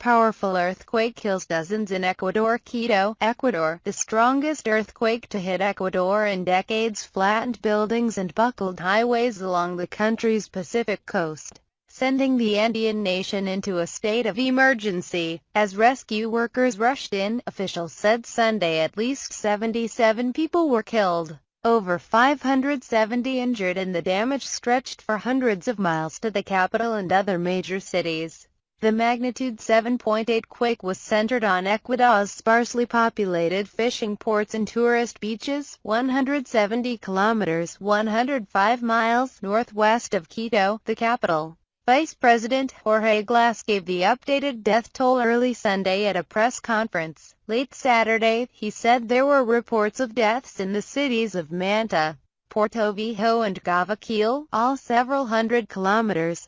powerful earthquake kills dozens in Ecuador. Quito, Ecuador, the strongest earthquake to hit Ecuador in decades, flattened buildings and buckled highways along the country's Pacific coast, sending the Andean nation into a state of emergency. As rescue workers rushed in, officials said Sunday at least 77 people were killed, over 570 injured, and the damage stretched for hundreds of miles to the capital and other major cities. The magnitude 7.8 quake was centered on Ecuador's sparsely populated fishing ports and tourist beaches, 170 kilometers (105 miles) northwest of Quito, the capital. Vice President Jorge Glas gave the updated death toll early Sunday at a press conference. Late Saturday, he said there were reports of deaths in the cities of Manta, Portoviejo and Guayaquil, all several hundred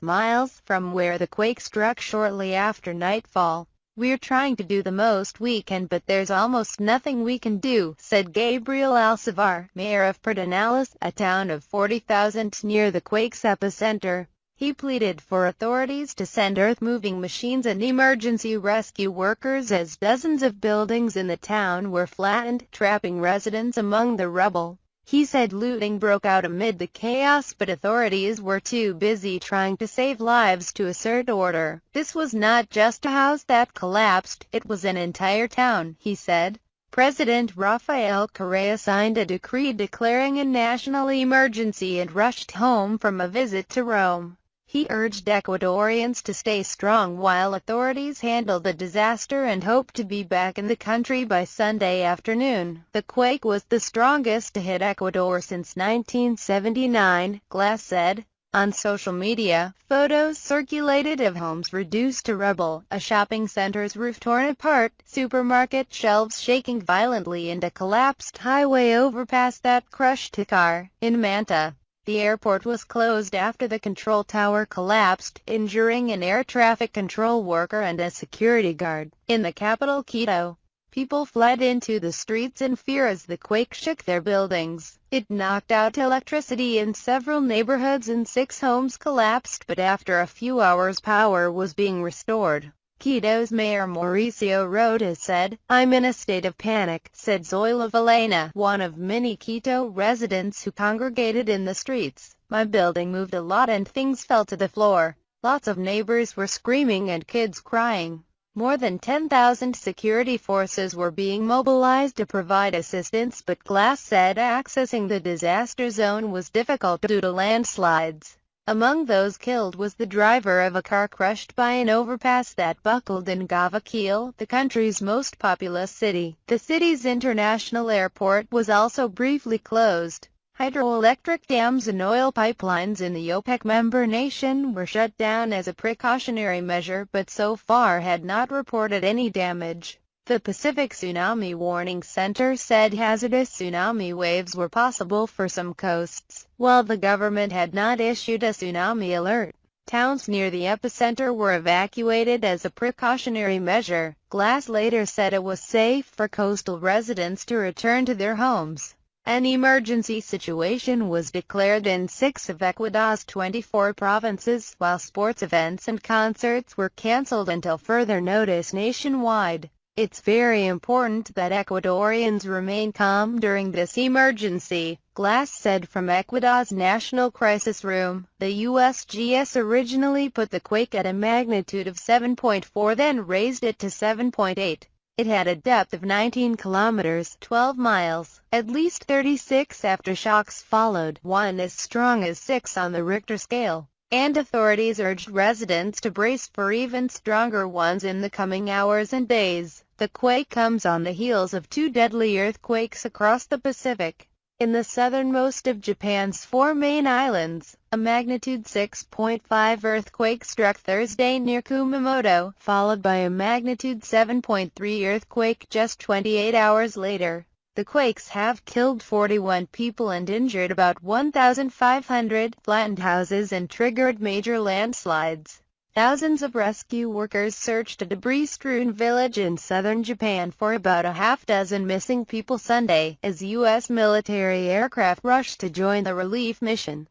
miles from where the quake struck shortly after nightfall. "We're trying to do the most we can, but there's almost nothing we can do," said Gabriel Alcivar, mayor of Pedernales, a town of 40,000 near the quake's epicenter. He pleaded for authorities to send earth-moving machines and emergency rescue workers as dozens of buildings in the town were flattened, trapping residents among the rubble. He said looting broke out amid the chaos, but authorities were too busy trying to save lives to assert order. "This was not just a house that collapsed, it was an entire town," he said. President Rafael Correa signed a decree declaring a national emergency and rushed home from a visit to Rome. He urged Ecuadorians to stay strong while authorities handled the disaster and hoped to be back in the country by Sunday afternoon. The quake was the strongest to hit Ecuador since 1979, Glas said. On social media, photos circulated of homes reduced to rubble, a shopping center's roof torn apart, supermarket shelves shaking violently, and a collapsed highway overpass that crushed a car. In Manta, the airport was closed after the control tower collapsed, injuring an air traffic control worker and a security guard. In the capital Quito, people fled into the streets in fear as the quake shook their buildings. It knocked out electricity in several neighborhoods and 6 homes collapsed, but after a few hours power was being restored. Quito's Mayor Mauricio Rodas said, "I'm in a state of panic," said Zoila Valena, one of many Quito residents who congregated in the streets. "My building moved a lot and things fell to the floor. Lots of neighbors were screaming and kids crying." More than 10,000 security forces were being mobilized to provide assistance, but Glas said accessing the disaster zone was difficult due to landslides. Among those killed was the driver of a car crushed by an overpass that buckled in Guayaquil, the country's most populous city. The city's international airport was also briefly closed. Hydroelectric dams and oil pipelines in the OPEC member nation were shut down as a precautionary measure, but so far had not reported any damage. The Pacific Tsunami Warning Center said hazardous tsunami waves were possible for some coasts, while the government had not issued a tsunami alert. Towns near the epicenter were evacuated as a precautionary measure. Glas later said it was safe for coastal residents to return to their homes. An emergency situation was declared in 6 of Ecuador's 24 provinces, while sports events and concerts were cancelled until further notice nationwide. "It's very important that Ecuadorians remain calm during this emergency," Glas said from Ecuador's National Crisis Room. The USGS originally put the quake at a magnitude of 7.4, then raised it to 7.8. It had a depth of 19 kilometers (12 miles). At least 36 aftershocks followed, one as strong as 6 on the Richter scale, and authorities urged residents to brace for even stronger ones in the coming hours and days. The quake comes on the heels of 2 deadly earthquakes across the Pacific. In the southernmost of Japan's 4 main islands, a magnitude 6.5 earthquake struck Thursday near Kumamoto, followed by a magnitude 7.3 earthquake just 28 hours later. The quakes have killed 41 people and injured about 1,500, flattened houses and triggered major landslides. Thousands of rescue workers searched a debris-strewn village in southern Japan for about a half-dozen missing people Sunday, as U.S. military aircraft rushed to join the relief mission.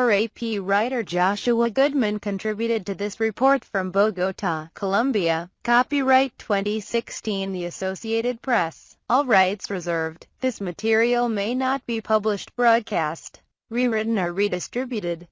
AP writer Joshua Goodman contributed to this report from Bogota, Colombia. Copyright 2016 The Associated Press. All rights reserved. This material may not be published, broadcast, rewritten or redistributed.